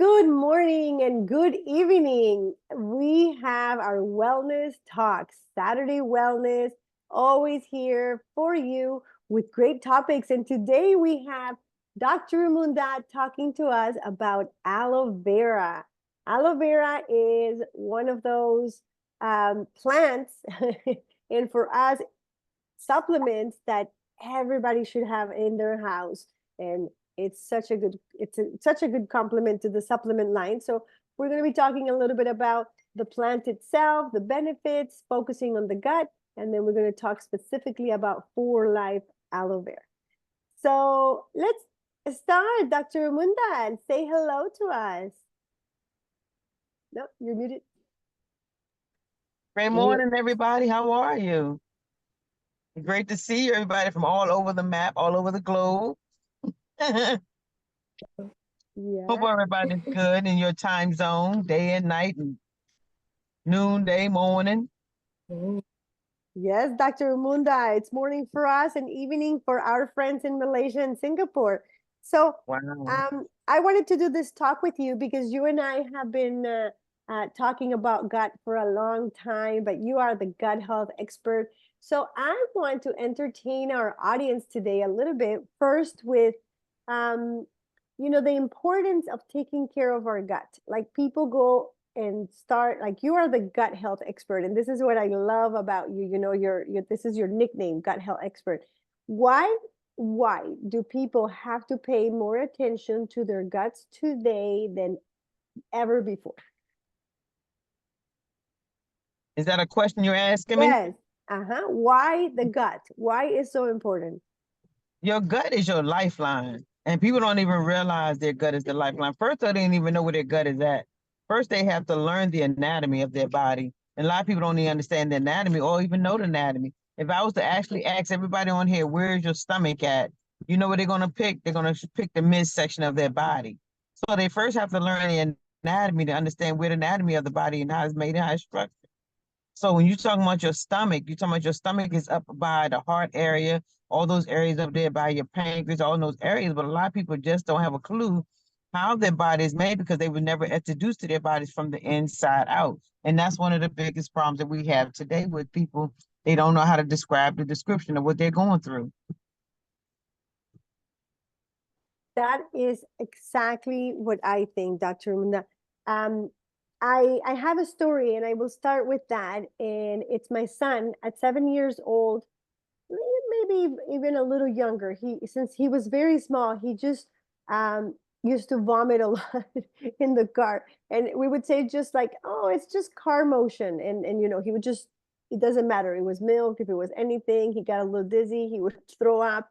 Good morning and good evening. We have our wellness talks, Saturday wellness, always here for you with great topics. And today we have Dr. Romunda talking to us about aloe vera. Aloe vera is one of those plants, and for us, supplements that everybody should have in their house. And such a good complement to the supplement line. So we're going to be talking a little bit about the plant itself, the benefits, focusing on the gut, and then we're going to talk specifically about for life aloe vera. So let's start, Dr. Munda, and say hello to us. No, you're muted. Great morning, everybody. How are you? Great to see you, everybody from all over the map, all over the globe. Yeah. Hope everybody's good in your time zone, day and night, and noonday, morning. Yes, Dr. Munda, it's morning for us and evening for our friends in Malaysia and Singapore. So Wow. I wanted to do this talk with you because you and I have been talking about gut for a long time, but you are the gut health expert. So I want to entertain our audience today a little bit first with, the importance of taking care of our gut. Like people go and start, like you are the gut health expert, and this is what I love about you. This is your nickname, gut health expert. Why do people have to pay more attention to their guts today than ever before? Is that a question you're asking me? Yes. Why the gut? Why is so important? Your gut is your lifeline, and people don't even realize their gut is the lifeline. First, they didn't even know where their gut is at. First, they have to learn the anatomy of their body. And a lot of people don't even understand the anatomy or even know the anatomy. If I was to actually ask everybody on here, where's your stomach at? You know what they're going to pick? They're going to pick the midsection of their body. So they first have to learn the anatomy to understand where the anatomy of the body and how it's made and how it's structured. So when you're talking about your stomach, you're talking about your stomach is up by the heart area, all those areas up there by your pancreas, all those areas. But a lot of people just don't have a clue how their body is made because they were never introduced to their bodies from the inside out. And that's one of the biggest problems that we have today with people. They don't know how to describe the description of what they're going through. That is exactly what I think, Dr. Munda. I have a story, and I will start with that. And it's my son at 7 years old, maybe even a little younger. Since he was very small, he just used to vomit a lot in the car, and we would say just like, "Oh, it's just car motion," and he would just. It doesn't matter. It was milk. If it was anything, he got a little dizzy. He would throw up.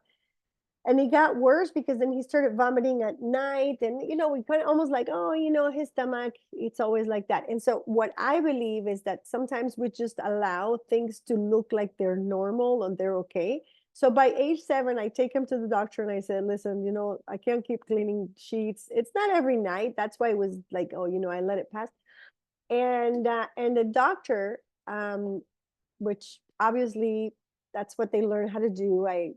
And he got worse because then he started vomiting at night. And, we kind of almost like, oh, his stomach, it's always like that. And so what I believe is that sometimes we just allow things to look like they're normal and they're okay. So by age 7, I take him to the doctor and I said, listen, I can't keep cleaning sheets. It's not every night. That's why it was like, oh, I let it pass. And the doctor, which obviously that's what they learn how to do. I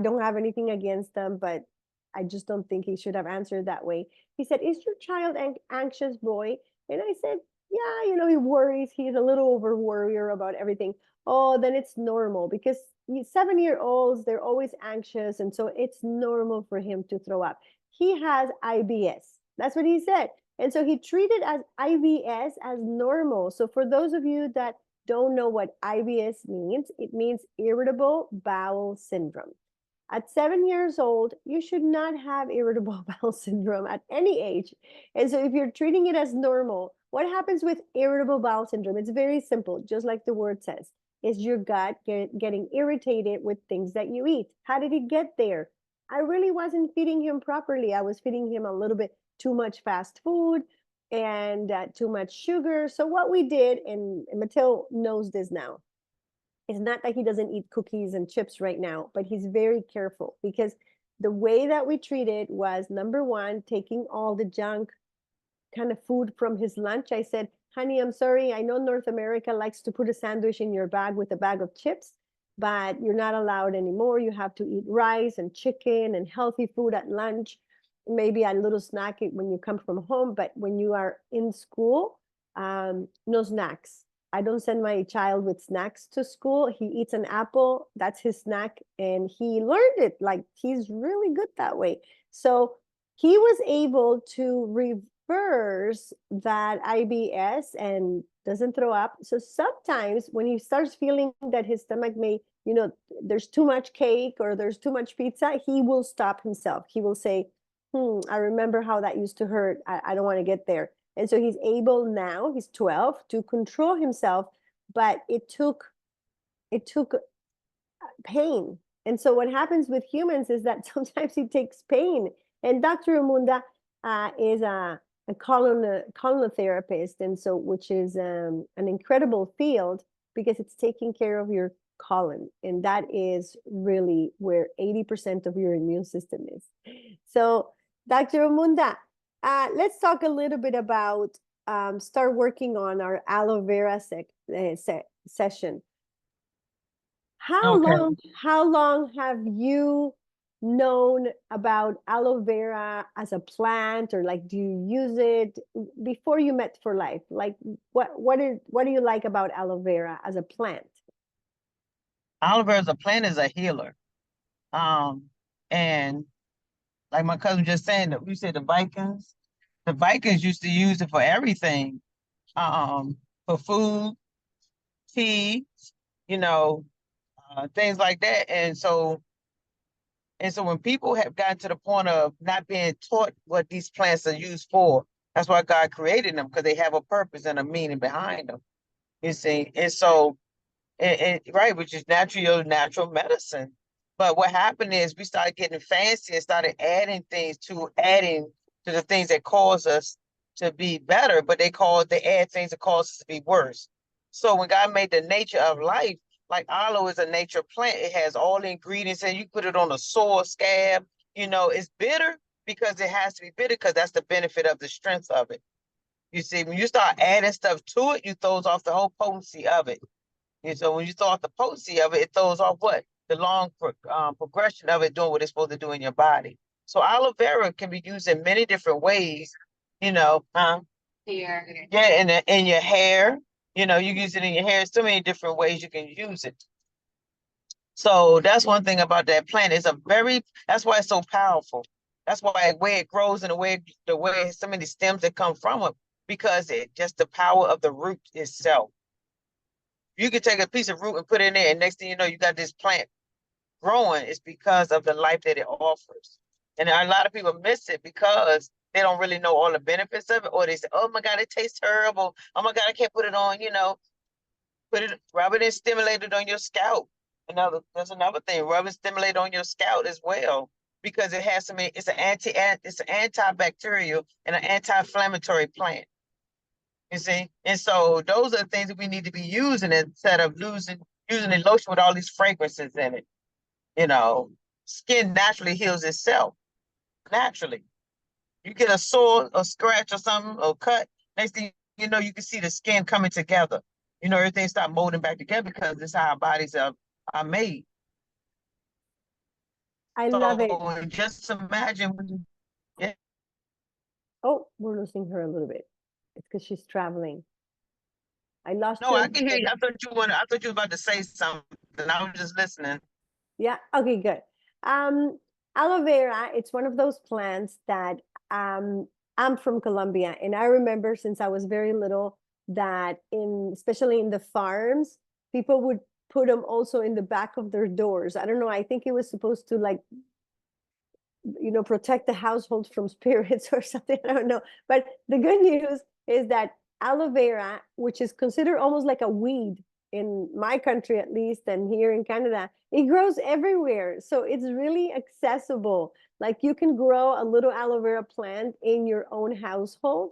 don't have anything against them, but I just don't think he should have answered that way. He said, is your child anxious, boy? And I said, yeah, he worries. He's a little over worrier about everything. Oh, then it's normal because 7-year-olds, they're always anxious. And so it's normal for him to throw up. He has IBS. That's what he said. And so he treated as IBS as normal. So for those of you that don't know what IBS means, it means irritable bowel syndrome. At 7 years old, you should not have irritable bowel syndrome at any age. And so if you're treating it as normal, what happens with irritable bowel syndrome? It's very simple, just like the word says. Is your gut getting irritated with things that you eat? How did it get there? I really wasn't feeding him properly. I was feeding him a little bit too much fast food and too much sugar. So what we did, and Matil knows this now, it's not that he doesn't eat cookies and chips right now, but he's very careful because the way that we treated was, number one, taking all the junk kind of food from his lunch. I said, honey, I'm sorry. I know North America likes to put a sandwich in your bag with a bag of chips, but you're not allowed anymore. You have to eat rice and chicken and healthy food at lunch. maybe a little snack when you come from home, but when you are in school, no snacks. I don't send my child with snacks to school. He eats an apple, that's his snack, and he learned it. Like, he's really good that way. So he was able to reverse that IBS and doesn't throw up. So sometimes when he starts feeling that his stomach may, there's too much cake or there's too much pizza, he will stop himself. He will say, I remember how that used to hurt. I don't want to get there. And so he's able now, he's 12, to control himself, but it took pain. And so what happens with humans is that sometimes it takes pain. And Dr. Romunda is a colonotherapist, and so which is an incredible field because it's taking care of your colon, and that is really where 80% of your immune system is. So, Dr. Romunda, let's talk a little bit about start working on our aloe vera session. Okay. How long have you known about aloe vera as a plant, or like, do you use it before you met for life? Like, what do you like about aloe vera as a plant? Aloe vera as a plant is a healer. And like my cousin just saying that we said the Vikings used to use it for everything. For food, tea, you know, things like that. And so when people have gotten to the point of not being taught what these plants are used for, that's why God created them, because they have a purpose and a meaning behind them. You see, and so right, which is natural medicine. But what happened is we started getting fancy and started adding to the things that cause us to be better, but they add things that cause us to be worse. So when God made the nature of life, like aloe is a nature plant, it has all the ingredients, and you put it on a sore scab, it's bitter because it has to be bitter because that's the benefit of the strength of it. You see, when you start adding stuff to it, you throws off the whole potency of it. And so when you throw off the potency of it, it throws off what? The long progression of it doing what it's supposed to do in your body. So aloe vera can be used in many different ways, you know. Hair. Yeah, in your hair. You use it in your hair. There's so many different ways you can use it. So that's one thing about that plant. That's why it's so powerful. That's why the way it grows and the way some of the stems that come from it, because just the power of the root itself. You can take a piece of root and put it in there, and next thing you know, you got this plant growing. It's because of the life that it offers. And a lot of people miss it because they don't really know all the benefits of it, or they say, oh my God, it tastes terrible. Oh my God, I can't put it on, rub it and stimulate it on your scalp. That's another thing. Rub and stimulate on your scalp as well, because it's an antibacterial and an anti-inflammatory plant. You see? And so those are the things that we need to be using instead of using a lotion with all these fragrances in it. Skin naturally heals itself. Naturally. You get a sore or scratch or something or cut, next thing you know, you can see the skin coming together. Everything start molding back together because this is how our bodies are made. I love it. So just imagine yeah. Oh, we're losing her a little bit. It's because she's traveling. I lost No, you. I can hear you. I thought you were about to say something. I was just listening. Yeah. Okay, good. Aloe vera, it's one of those plants that I'm from Colombia, and I remember since I was very little that especially in the farms, people would put them also in the back of their doors. I don't know. I think it was supposed to, like, protect the household from spirits or something. I don't know. But the good news is that aloe vera, which is considered almost like a weed in my country at least, and here in Canada, it grows everywhere. So it's really accessible. Like, you can grow a little aloe vera plant in your own household.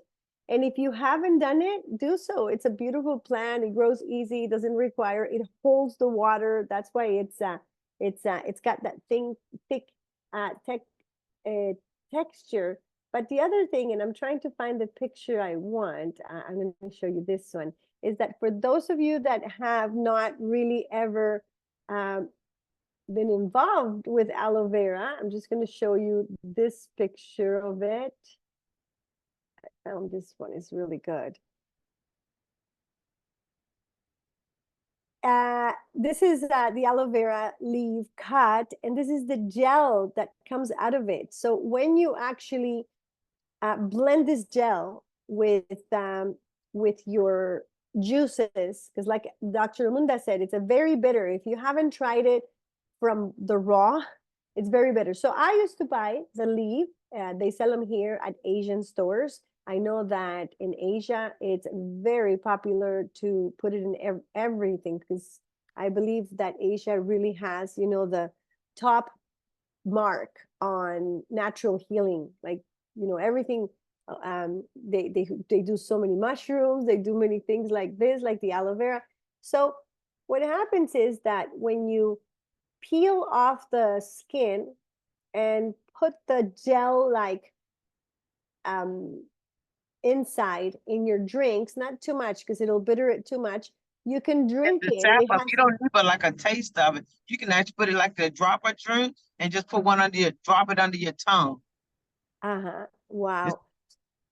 And if you haven't done it, do so. It's a beautiful plant. It grows easy. It doesn't require, it holds the water. That's why it's got that thick texture. But the other thing, and I'm trying to find the picture I want, I'm going to show you this one, is that for those of you that have not really ever been involved with aloe vera. I'm just going to show you this picture of it. I found this one is really good. This is the aloe vera leaf cut, and this is the gel that comes out of it. So when you actually blend this gel with your juices, because like Dr. Romunda said, it's a very bitter. If you haven't tried it from the raw, it's very bitter. So I used to buy the leaf. They sell them here at Asian stores. I know that in Asia, it's very popular to put it in everything, because I believe that Asia really has, the top mark on natural healing. Like, everything. They do so many mushrooms. They do many things like this, like the aloe vera. So what happens is that when you peel off the skin and put the gel like inside in your drinks, not too much because it'll bitter it too much. You can drink The it, and sap it of, has. you don't need but like a taste of it. You can actually put it like the dropper drink and just put one under drop it under your tongue. Uh-huh. It's Wow.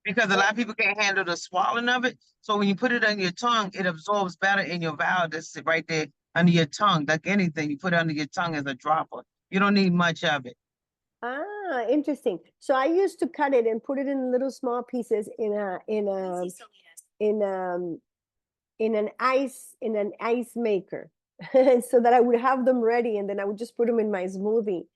because a lot of people can't handle the swallowing of it. So when you put it under your tongue, it absorbs better in your valve that's right there under your tongue. Like anything, you put it under your tongue as a dropper. You don't need much of it. Ah, interesting. So I used to cut it and put it in little small pieces in an ice maker, so that I would have them ready, and then I would just put them in my smoothie.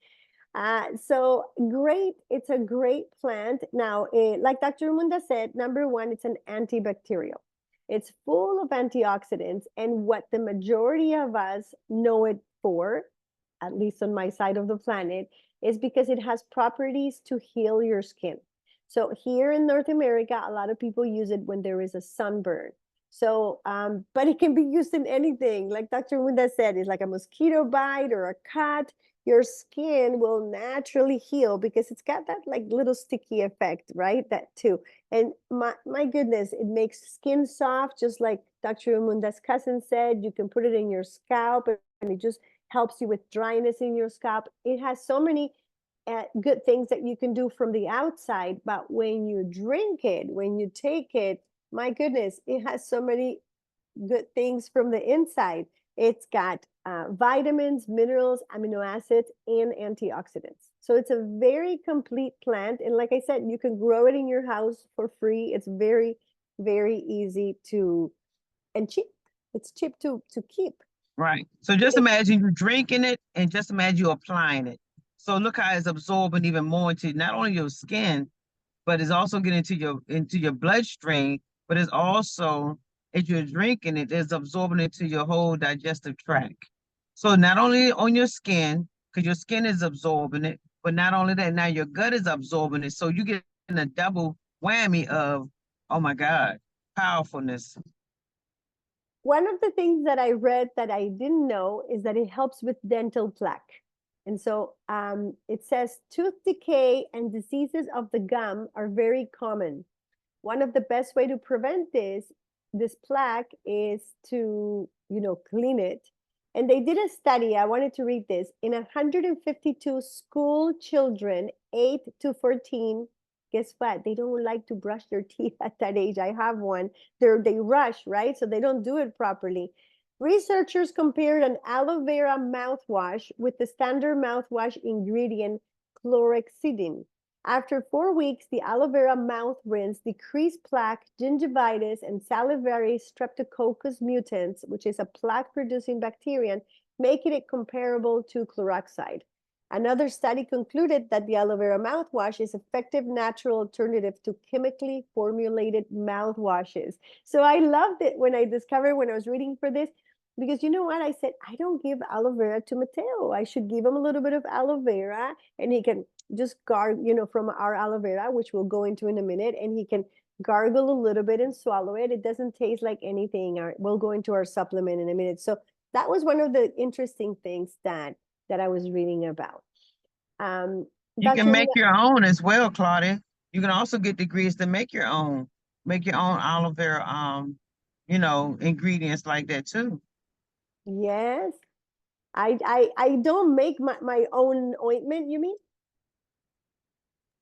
So great. It's a great plant. Now, like Dr. Munda said, number one, it's an antibacterial. It's full of antioxidants, and what the majority of us know it for, at least on my side of the planet, is because it has properties to heal your skin. So here in North America, a lot of people use it when there is a sunburn. So, but it can be used in anything. Like Dr. Munda said, it's like a mosquito bite or a cut. Your skin will naturally heal because it's got that like little sticky effect, right? That too. And my goodness, it makes skin soft, just like Dr. Munda's cousin said. You can put it in your scalp, and it just helps you with dryness in your scalp. It has so many good things that you can do from the outside, but when you drink it, when you take it, my goodness, it has so many good things from the inside. It's got vitamins, minerals, amino acids, and antioxidants. So it's a very complete plant. And like I said, you can grow it in your house for free. It's very, very easy to, and cheap. It's cheap to keep. Right. So just imagine you drinking it and just imagine you applying it. So look how it's absorbing even more into not only your skin, but it's also getting into your bloodstream, but it's also, as you're drinking it, it's absorbing into your whole digestive tract. So not only on your skin, because your skin is absorbing it, but not only that, now your gut is absorbing it. So you get a double whammy of, oh my God, powerfulness. One of the things that I read that I didn't know is that it helps with dental plaque. And so it says tooth decay and diseases of the gum are very common. One of the best way to prevent this plaque is to, clean it. And they did a study, I wanted to read this, in 152 school children, 8 to 14. Guess what? They don't like to brush their teeth at that age. I have one. They rush, right? So they don't do it properly. Researchers compared an aloe vera mouthwash with the standard mouthwash ingredient chlorhexidine. After 4 weeks, the aloe vera mouth rinse decreased plaque, gingivitis, and salivary streptococcus mutans, which is a plaque-producing bacterium, making it comparable to chloroxide. Another study concluded that the aloe vera mouthwash is effective natural alternative to chemically formulated mouthwashes. So I loved it when I discovered when I was reading for this, because you know what? I said, I don't give aloe vera to Mateo. I should give him a little bit of aloe vera, and he can just gargle, from our aloe vera, which we'll go into in a minute, and he can gargle a little bit and swallow it. It doesn't taste like anything. We'll go into our supplement in a minute. So that was one of the interesting things that I was reading about. You can Dr. make your own as well, Claudia. You can also get degrees to make your own. Make your own aloe vera, ingredients like that too. Yes. I don't make my own ointment, you mean?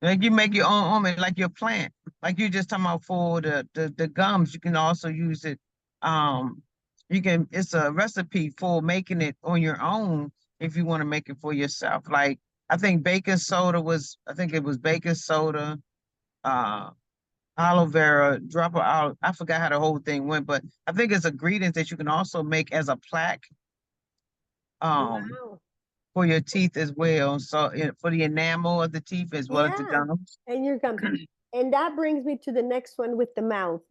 Like you make your own ointment, like your plant, like you just talking about for the gums. You can also use it. Um, you can. It's a recipe for making it on your own if you want to make it for yourself. Like I think baking soda was. I think it was baking soda, uh, aloe vera, drop of aloe. I forgot how the whole thing went, but I think it's ingredients that you can also make as a plaque. Um, Wow. for your teeth as well. So for the enamel of the teeth as well as the Yeah, gums. and your gums. And that brings me to the next one with the mouth,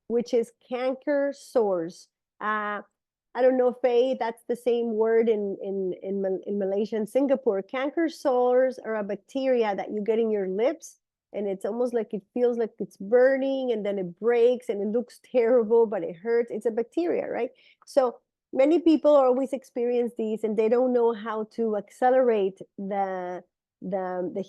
which is canker sores. I don't know if that's the same word in Malaysia and Singapore. Canker sores are a bacteria that you get in your lips, and it's almost like it feels like it's burning, and then it breaks, and it looks terrible, but it hurts. It's a bacteria, right? So many people always experience these, and they don't know how to accelerate the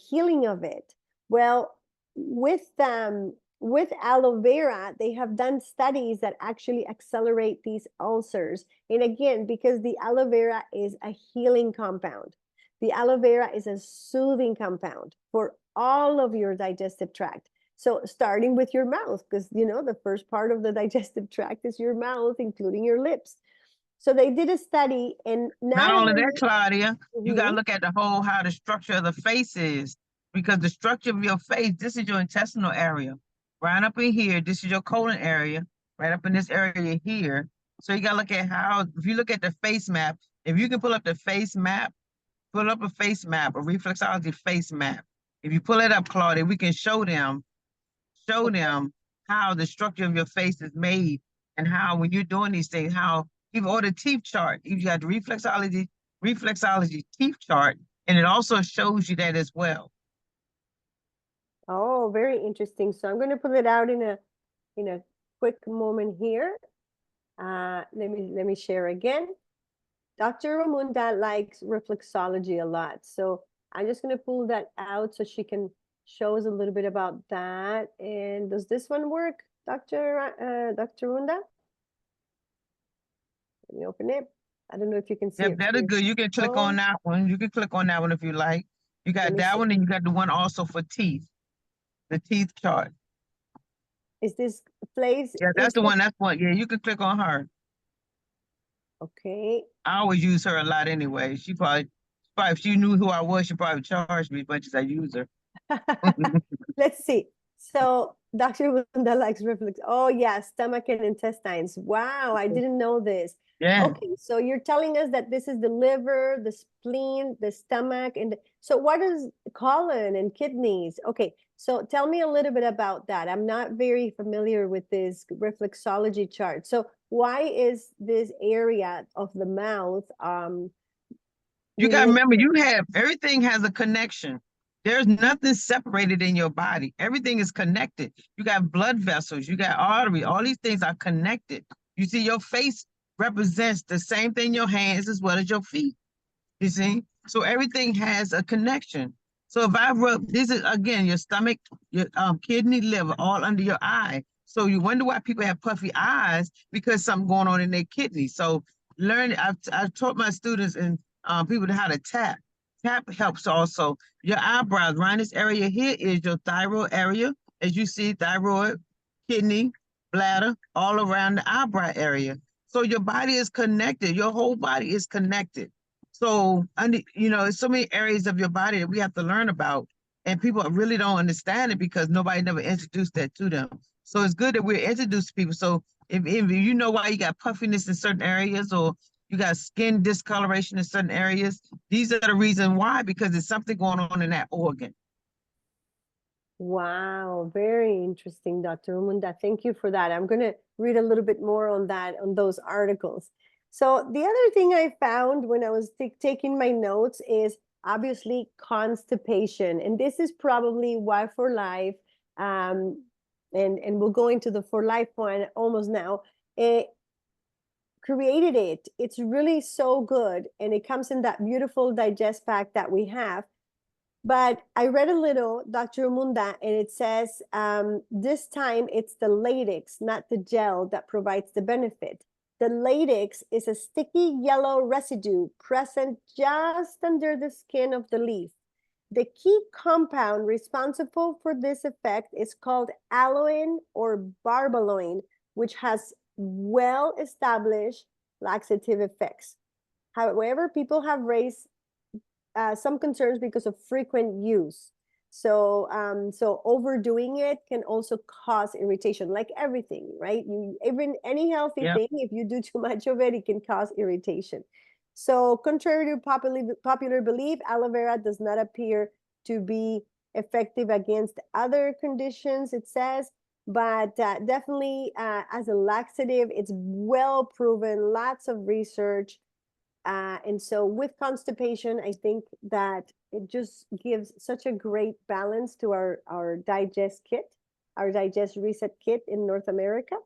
healing of it. Well, with aloe vera, they have done studies that actually accelerate these ulcers. And again, because the aloe vera is a healing compound, the aloe vera is a soothing compound for all of your digestive tract. So starting with your mouth, because you know the first part of the digestive tract is your mouth, including your lips. So they did a study, and Not not only only. that, Claudia, you got to Mhm. look at the whole, how the structure of the face is, because the structure of your face, this is your intestinal area. Right up in here, this is your colon area, right up in this area here. So you got to look at how, if you look at the face map, if you can pull up the face map, pull up a face map, a reflexology face map. If you pull it up, Claudia, we can show Okay. them how the structure of your face is made and how when you're doing these things, how even or the teeth chart, you got the reflexology teeth chart, and it also shows you that as well. Oh, very interesting. So I'm going to put it out in a quick moment here. Let me share again. Dr. Romunda likes reflexology a lot, so I'm just going to pull that out so she can show us a little bit about that. And does this one work, Dr. Romunda? Let me open it. I don't know if you can see Yep, it that from is your good. You can click on phone. that one. You can click on that one if you like. You Let got me that see. one, and you got the one also for teeth, the teeth chart. Is this place? Yeah, that's Is the this one. That's one. Yeah, you can click on her. okay? I always use her a lot anyway. Probably if she knew who I was, she probably charged me as much as I use her. Let's see. So Dr. Wanda likes reflux. Oh yeah, stomach and intestines. Wow, I didn't know this. Yeah. Okay, so you're telling us that this is the liver, the spleen, the stomach, and so what is colon and kidneys? Okay, so tell me a little bit about that. I'm not very familiar with this reflexology chart. So why is this area of the mouth You got to related? remember, you have everything has a connection. There's nothing separated in your body. Everything is connected. You got blood vessels, you got artery. All these things are connected. You see, your face represents the same thing your hands as well as your feet. You see? So everything has a connection. So if I rub, this is again your stomach, your kidney, liver, all under your eye. So you wonder why people have puffy eyes because something going on in their kidney. So I've taught my students and people how to tap. Tap helps also. Your eyebrows, around this area here is your thyroid area. As you see, thyroid, kidney, bladder, all around the eyebrow area. So your body is connected. Your whole body is connected. So, there's so many areas of your body that we have to learn about, and people really don't understand it because nobody never introduced that to them. So it's good that we're introduced to people. So if you know why you got puffiness in certain areas or you got skin discoloration in certain areas, these are the reason why, because there's something going on in that organ. Wow, very interesting, Dr. Romunda. Thank you for that. I'm going to read a little bit more on that, on those articles. So the other thing I found when I was taking my notes is obviously constipation. And this is probably why for life, and we'll go into the for life one almost now. It created it. It's really so good. And it comes in that beautiful digest pack that we have. But I read a little, Dr. Munda, and it says this time it's the latex, not the gel, that provides the benefit. The latex is a sticky yellow residue present just under the skin of the leaf. The key compound responsible for this effect is called aloe or barbaloin, which has well-established laxative effects. However, people have raised some concerns because of frequent use. So, so overdoing it can also cause irritation, like everything, right? Even any healthy thing, if you do too much of it, it can cause irritation. So, contrary to popular belief, aloe vera does not appear to be effective against other conditions, it says, but definitely as a laxative, it's well proven, lots of research. And so with constipation, I think that it just gives such a great balance to our digest kit, our digest reset kit in North America.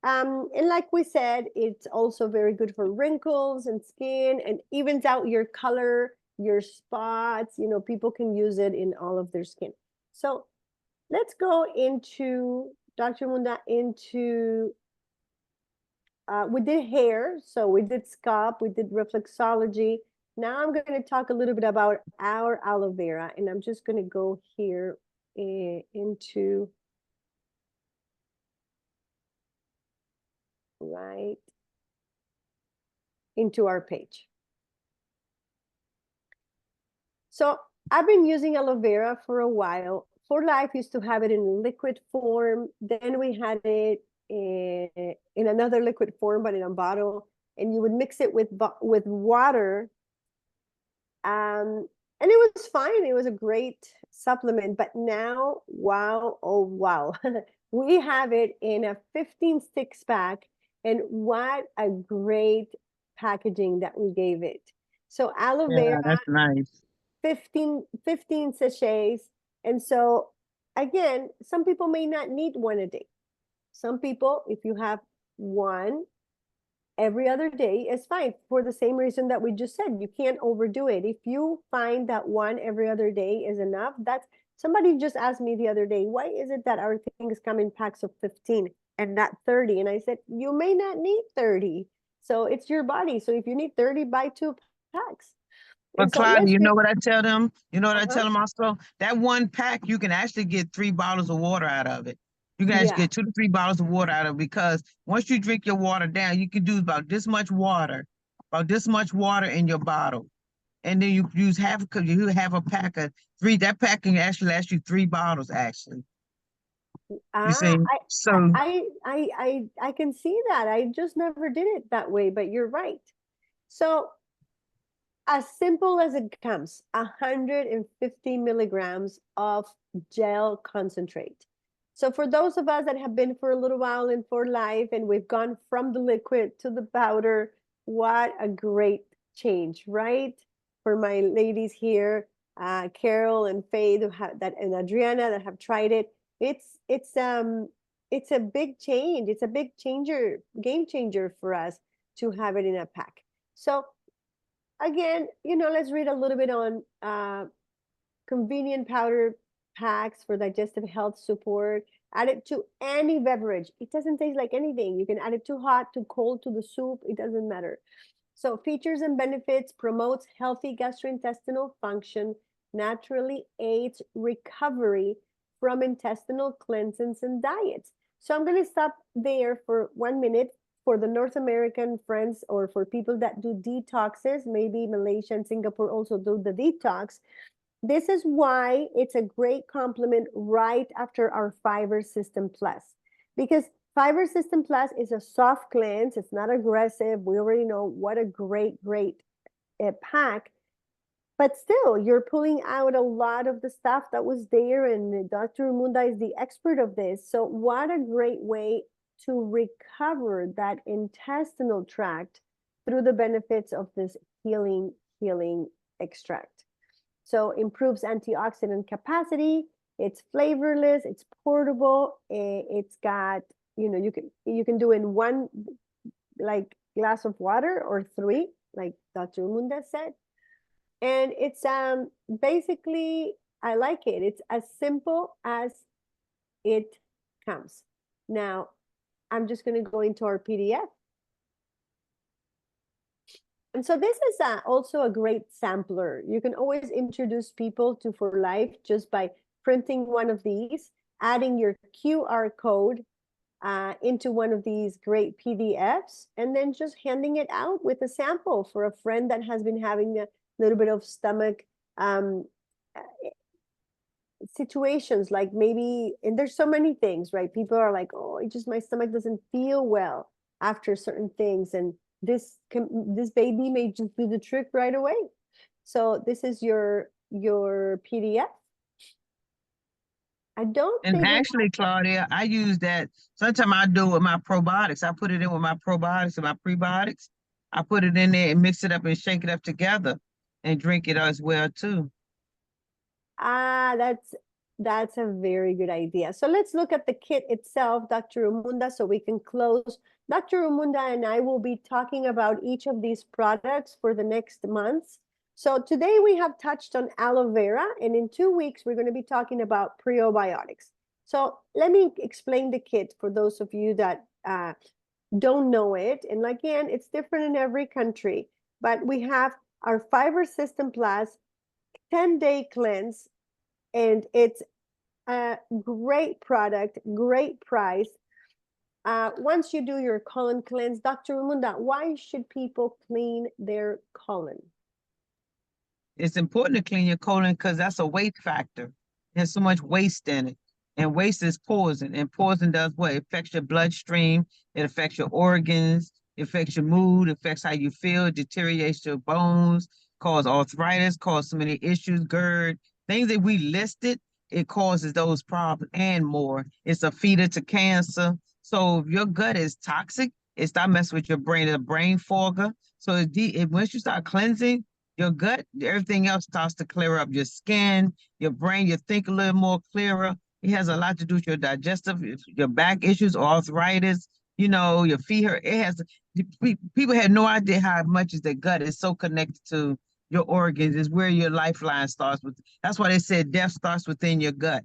And like we said, it's also very good for wrinkles and skin and evens out your color, your spots. You know, people can use it in all of their skin. So let's go into, Dr. Munda, into we did hair, so we did scalp, we did reflexology. Now I'm going to talk a little bit about our aloe vera, and I'm just going to go here into right into our page. So I've been using aloe vera for a while. For Life used to have it in liquid form. Then we had it in another liquid form, but in a bottle, and you would mix it with water. And it was fine. It was a great supplement. But now, wow, oh wow, we have it in a 15 sticks pack, and what a great packaging that we gave it. So aloe vera, that's nice. 15 sachets. And so again, some people may not need one a day. Some people, if you have one every other day, is fine, for the same reason that we just said. You can't overdo it. If you find that one every other day is enough, that's, somebody just asked me the other day, why is it that our things come in packs of 15 and not 30? And I said, you may not need 30. So it's your body. So if you need 30, buy 2 packs. But So Claudia, let's you get, know what I tell them? You know what I tell them also? That one pack, you can actually get 3 bottles of water out of it. You can actually get 2 to 3 bottles of water out of it, because once you drink your water down, you can do about this much water in your bottle. And then you use you have a pack of 3. That pack can actually last you 3 bottles, actually. You see? So I can see that. I just never did it that way, but you're right. So as simple as it comes, 150 milligrams of gel concentrate. So for those of us that have been for a little while in For Life, and we've gone from the liquid to the powder, what a great change, right? For my ladies here, Carol and Faye and Adriana that have tried it, it's a big change. It's a big changer, game changer for us to have it in a pack. So again, let's read a little bit on convenient powder packs for digestive health support. Add it to any beverage. It doesn't taste like anything. You can add it too hot, too cold, to the soup. It doesn't matter. So features and benefits: promotes healthy gastrointestinal function, naturally aids recovery from intestinal cleansings and diets. So I'm going to stop there for 1 minute. For the North American friends, or for people that do detoxes, maybe Malaysia and Singapore also do the detox. This is why it's a great complement right after our Fiber System Plus, because Fiber System Plus is a soft cleanse. It's not aggressive. We already know what a great pack. But still, you're pulling out a lot of the stuff that was there, and Dr. Romunda is the expert of this. So what a great way to recover that intestinal tract through the benefits of this healing extract. So improves antioxidant capacity. It's flavorless. It's portable. It's got, you can do in 1 like glass of water, or 3, like Dr. Romunda said. And it's basically, I like it. It's as simple as it comes. Now, I'm just going to go into our PDF. And so this is also a great sampler. You can always introduce people to For Life just by printing one of these, adding your QR code into one of these great PDFs, and then just handing it out with a sample for a friend that has been having a little bit of stomach situations, like maybe, and there's so many things, right? People are like, oh, my stomach doesn't feel well after certain things, and this baby may just do the trick right away. So this is your PDF. I don't And think we actually, Claudia, I use that. Sometimes I do it with my probiotics. I put it in with my probiotics and my prebiotics. I put it in there and mix it up and shake it up together and drink it as well too. That's a very good idea. So let's look at the kit itself, Dr. Romunda, so we can close. Dr. Romunda and I will be talking about each of these products for the next months. So today we have touched on aloe vera, and in 2 weeks we're going to be talking about prebiotics. So let me explain the kit for those of you that don't know it. And again, it's different in every country, but we have our Fiber System Plus 10-day cleanse, and it's a great product, great price. Once you do your colon cleanse, Dr. Romunda, why should people clean their colon? It's important to clean your colon because that's a weight factor. There's so much waste in it. And waste is poison. And poison does what? It affects your bloodstream, it affects your organs, it affects your mood, it affects how you feel, it deteriorates your bones, cause arthritis, cause so many issues, GERD, things that we listed, it causes those problems and more. It's a feeder to cancer. So if your gut is toxic, it start messing with your brain, a brain fogger. So once you start cleansing your gut, everything else starts to clear up. Your skin, your brain, you think a little more clearer. It has a lot to do with your digestive, your back issues, arthritis, your feet hurt. It has, people had no idea how much is their gut is so connected to your organs. Is where your lifeline starts with. That's why they said death starts within your gut.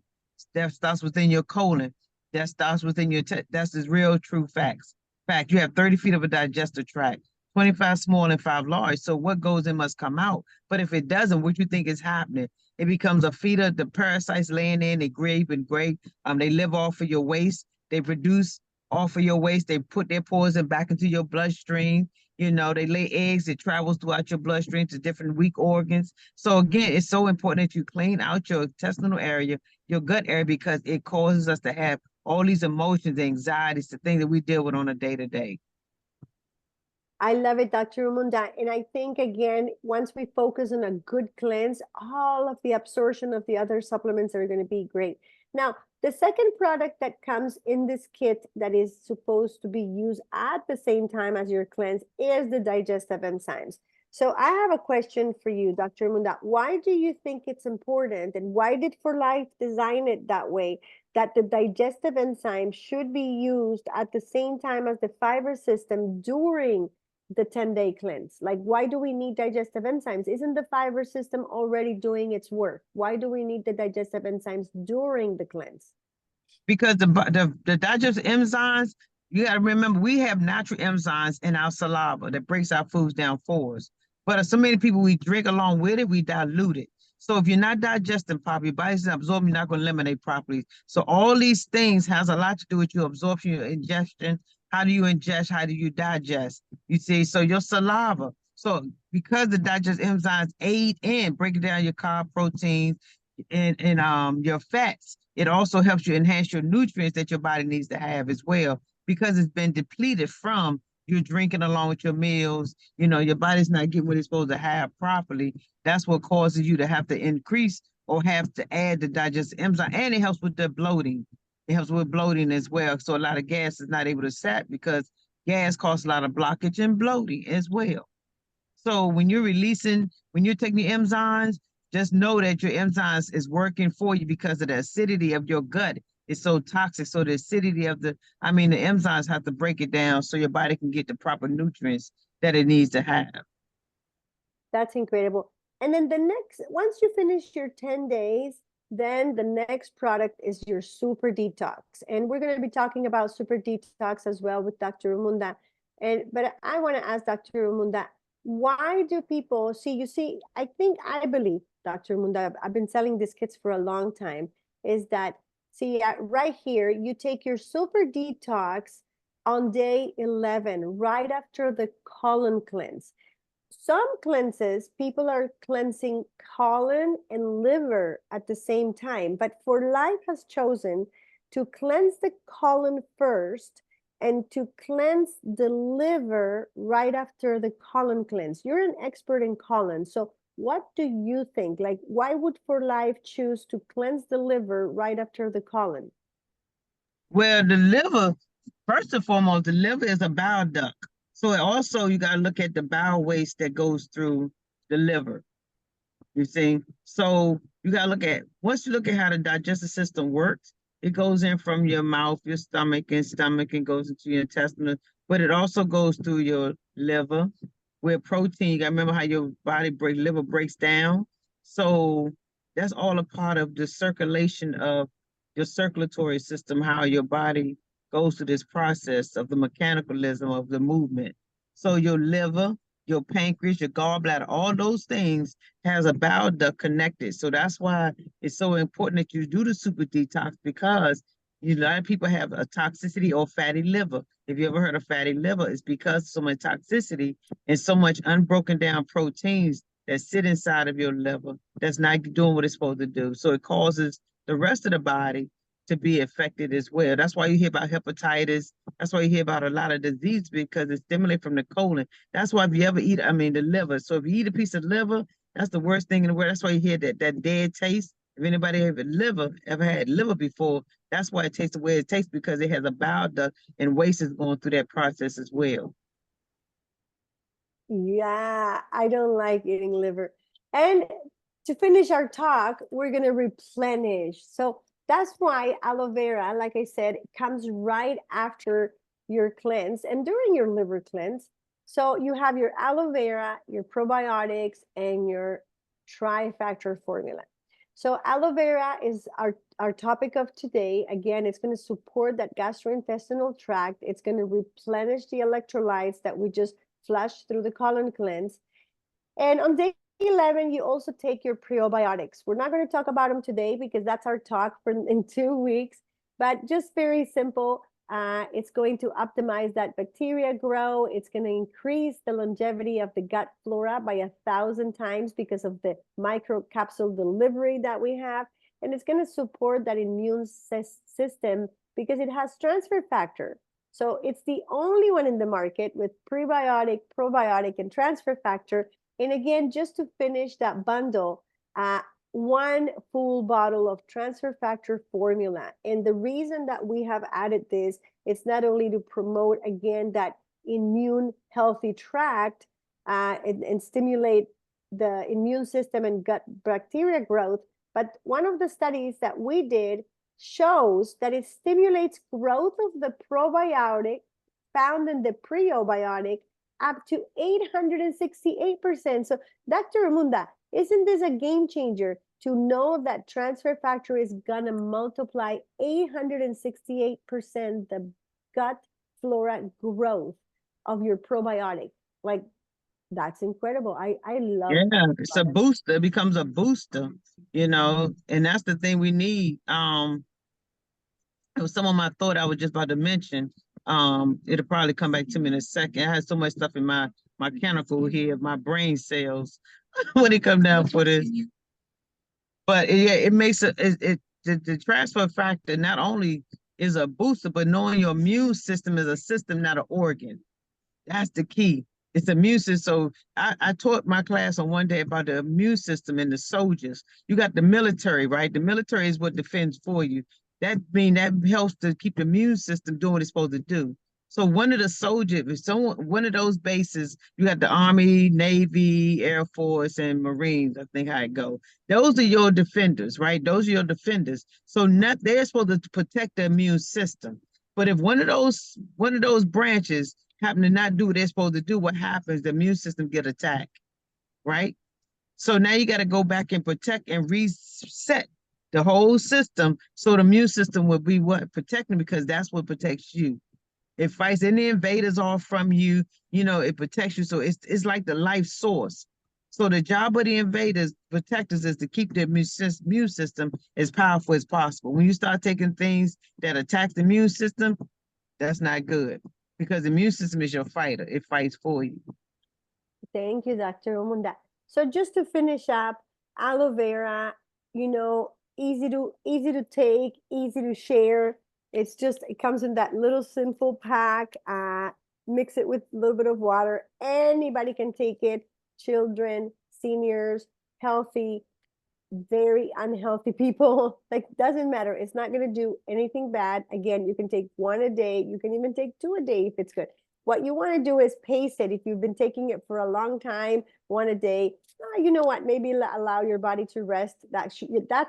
Death starts within your colon. Death starts within your, that's the real true facts. Fact, you have 30 feet of a digestive tract. 25 small and 5 large. So what goes in must come out. But if it doesn't, what you think is happening? It becomes a feeder. The parasites laying in, they grape and grape. They live off of your waste. They produce off of your waste. They put their poison back into your bloodstream. They lay eggs. It travels throughout your bloodstream to different weak organs. So again, it's so important that you clean out your intestinal area, your gut area, because it causes us to have all these emotions, anxieties, the things that we deal with on a day-to-day. I love it, Dr. Romunda. And I think, again, once we focus on a good cleanse, all of the absorption of the other supplements are going to be great. Now, the second product that comes in this kit that is supposed to be used at the same time as your cleanse is the digestive enzymes. So I have a question for you, Dr. Romunda. Why do you think it's important, and why did For Life design it that way, that the digestive enzymes should be used at the same time as the fiber system during the 10-day cleanse? Like, why do we need digestive enzymes? Isn't the fiber system already doing its work? Why do we need the digestive enzymes during the cleanse? Because the digestive enzymes, you got to remember, we have natural enzymes in our saliva that breaks our foods down for us. But so many people, we drink along with it, we dilute it. So if you're not digesting properly, your body's not absorbing, you're not going to eliminate properly. So all these things has a lot to do with your absorption, your ingestion. How do you ingest? How do you digest? You see, so your saliva. So because the digestive enzymes aid in breaking down your carb, proteins, and your fats, it also helps you enhance your nutrients that your body needs to have as well, because it's been depleted from you drinking along with your meals. Your body's not getting what it's supposed to have properly. That's what causes you to have to increase or have to add the digestive enzyme, and it helps with the bloating. It helps with bloating as well. So a lot of gas is not able to sat because gas causes a lot of blockage and bloating as well. So when you're taking the enzymes, just know that your enzymes is working for you because of the acidity of your gut. It's so toxic. So the acidity of the enzymes have to break it down so your body can get the proper nutrients that it needs to have. That's incredible. And then once you finish your 10 days, then the next product is your super detox. And we're going to be talking about super detox as well with Dr. Romunda. But I want to ask Dr. Romunda, why do people see, you see, I believe, Dr. Munda, I've been selling these kits for a long time, is that, see, right here, you take your super detox on day 11, right after the colon cleanse. Some cleanses, people are cleansing colon and liver at the same time, but For Life has chosen to cleanse the colon first and to cleanse the liver right after the colon cleanse. You're an expert in colon, so what do you think? Like, why would For Life choose to cleanse the liver right after the colon? Well, the liver, first and foremost, the liver is a bile duct. So also you got to look at the bile waste that goes through the liver. You see? So you got to look at, once you look at how the digestive system works, it goes in from your mouth, your stomach, and goes into your intestine. But it also goes through your liver, where protein, you got to remember how your liver breaks down. So that's all a part of the circulation of your circulatory system, how your body goes through this process of the mechanicalism of the movement. So your liver, your pancreas, your gallbladder, all those things has a bile duct connected. So that's why it's so important that you do the super detox, because a lot of people have a toxicity or fatty liver. If you ever heard of fatty liver, it's because of so much toxicity and so much unbroken down proteins that sit inside of your liver that's not doing what it's supposed to do. So it causes the rest of the body to be affected as well. That's why you hear about hepatitis. That's why you hear about a lot of disease, because it's stimulated from the colon. That's why if you ever eat, the liver. So if you eat a piece of liver, that's the worst thing in the world. That's why you hear that dead taste. If anybody ever had liver before, that's why it tastes the way it tastes, because it has a bile duct and waste is going through that process as well. Yeah, I don't like eating liver. And to finish our talk, we're going to replenish. So that's why aloe vera, like I said, comes right after your cleanse and during your liver cleanse. So you have your aloe vera, your probiotics, and your trifactor formula. So aloe vera is our topic of today. Again, it's going to support that gastrointestinal tract. It's going to replenish the electrolytes that we just flush through the colon cleanse. And on day 11, you also take your prebiotics. We're not going to talk about them today because that's our talk for in 2 weeks, but just very simple. It's going to optimize that bacteria grow. It's going to increase the longevity of the gut flora by 1,000 times because of the microcapsule delivery that we have. And it's going to support that immune system because it has transfer factor. So it's the only one in the market with prebiotic, probiotic, and transfer factor. And again, just to finish that bundle, one full bottle of transfer factor formula. And the reason that we have added this, it's not only to promote, again, that immune healthy tract and stimulate the immune system and gut bacteria growth, but one of the studies that we did shows that it stimulates growth of the probiotic found in the prebiotic up to 868%. So, Dr. Romunda, isn't this a game changer to know that transfer factor is going to multiply 868% the gut flora growth of your probiotic? Like, that's incredible. I love Yeah, it's a booster. It becomes a booster, and that's the thing we need. It was some of my thought I was just about to mention. It'll probably come back to me in a second. I had so much stuff in my mechanical here, my brain cells, when it come down for this. But yeah, it makes the transfer factor not only is a booster, but knowing your immune system is a system, not an organ. That's the key. It's immune system. So I taught my class on one day about the immune system and the soldiers. You got the military, right? The military is what defends for you. That means that helps to keep the immune system doing what it's supposed to do. So one of the soldiers, one of those bases, you got the Army, Navy, Air Force, and Marines. I think how it go. Those are your defenders, right? Those are your defenders. So they're supposed to protect the immune system. But if one of those branches happen to not do what they're supposed to do, what happens? The immune system get attacked, right? So now you got to go back and protect and reset the whole system so the immune system will be what protecting, because that's what protects you. It fights any invaders off from you. You know, it protects you. So it's like the life source. So the job of the invaders, protectors, is to keep the immune system as powerful as possible. When you start taking things that attack the immune system, that's not good, because the immune system is your fighter. It fights for you. Thank you, Dr. Romunda. So just to finish up, aloe vera, you know, easy to take, easy to share. It's just it comes in that little simple pack. Mix it with a little bit of water. Anybody can take it. Children, seniors, healthy, very unhealthy people. Like, doesn't matter. It's not going to do anything bad. Again, you can take one a day. You can even take two a day if it's good. What you want to do is pace it. If you've been taking it for a long time, one a day, you know what? Maybe allow your body to rest. That's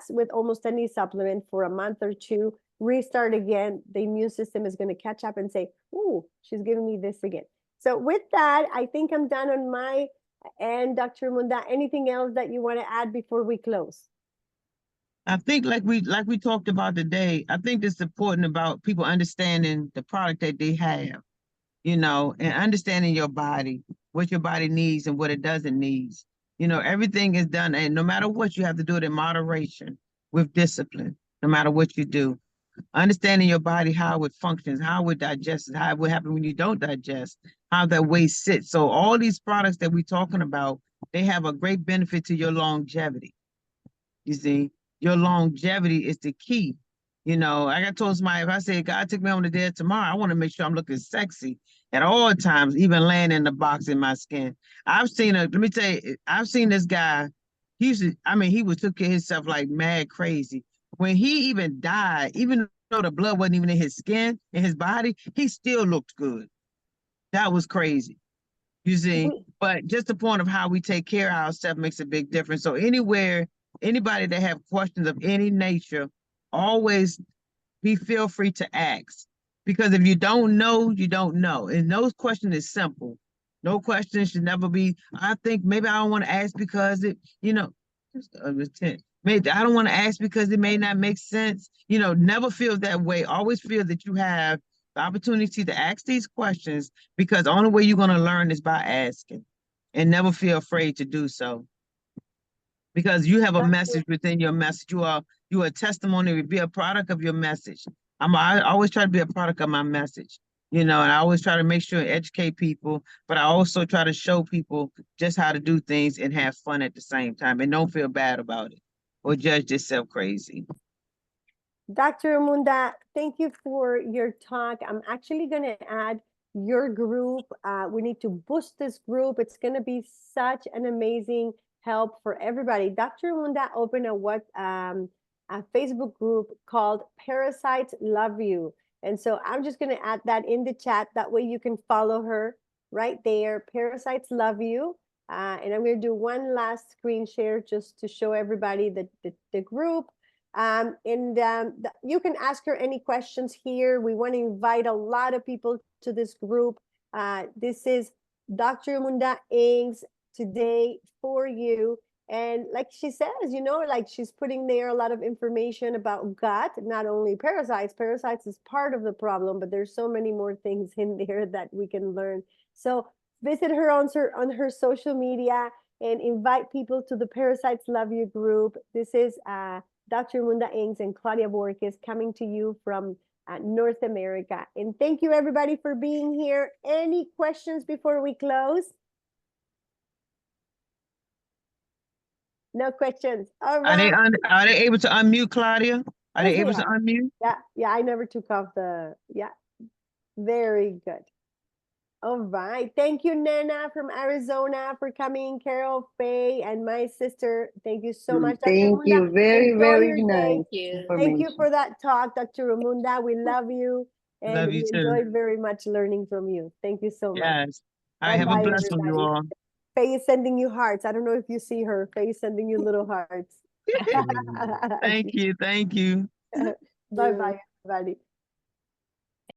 with almost any supplement for a month or two. Restart again. The immune system is going to catch up and say, "Ooh, she's giving me this again." So with that, I think I'm done on my end. Dr. Munda, anything else that you want to add before we close? I think like we talked about today, I think it's important about people understanding the product that they have, you know, and understanding your body, what your body needs and what it doesn't need. You know, everything is done, and no matter what, you have to do it in moderation, with discipline, no matter what you do. Understanding your body, how it functions, how it digests, how it will happen when you don't digest, how that waste sits. So all these products that we're talking about, they have a great benefit to your longevity. You see, your longevity is the key. You know, I got told somebody, if I say God took me on the dead tomorrow, I want to make sure I'm looking sexy at all times, even laying in the box in my skin. Let me tell you, I've seen this guy. He took care of himself like mad crazy. When he even died, even though the blood wasn't even in his skin, in his body, he still looked good. That was crazy. You see, but just the point of how we take care of ourselves makes a big difference. So anybody that have questions of any nature, always feel free to ask. Because if you don't know, you don't know. And no question is simple. No question should never be, I think maybe I don't want to ask because maybe I don't want to ask because it may not make sense. You know, never feel that way. Always feel that you have the opportunity to ask these questions, because the only way you're going to learn is by asking, and never feel afraid to do so, because you have a message within your message. You are a testimony, be a product of your message. I always try to be a product of my message, you know, and I always try to make sure and educate people, but I also try to show people just how to do things and have fun at the same time, and don't feel bad about it or judge yourself crazy. Dr. Romunda, thank you for your talk. I'm actually going to add your group. We need to boost this group. It's going to be such an amazing help for everybody. Dr. Romunda opened a Facebook group called Parasites Love You. And so I'm just going to add that in the chat. That way you can follow her right there. Parasites Love You. And I'm going to do one last screen share just to show everybody the group. You can ask her any questions here. We want to invite a lot of people to this group. This is Dr. Romunda Ings today for you. And like she says, you know, like she's putting there a lot of information about gut, not only parasites. Parasites is part of the problem, but there's so many more things in there that we can learn. So visit her on her social media and invite people to the Parasites Love You group. This is Dr. Romunda Ings and Claudia Bohorquez coming to you from North America. And thank you everybody for being here. Any questions before we close? No questions. All right. Are they able to unmute, Claudia? Are they able to unmute? Yeah, I never took off very good. All right. Thank you, Nana from Arizona, for coming. Carol, Faye, and my sister. Thank you so much. Thank you. Very, very nice. Thank you for that talk, Dr. Romunda. We love you. And Love we you too. enjoyed very much learning from you. Thank you so much. Yes. I have a blessing, you all. Faye is sending you hearts. I don't know if you see her. Faye is sending you little hearts. Thank you. Thank you. Bye-bye, everybody.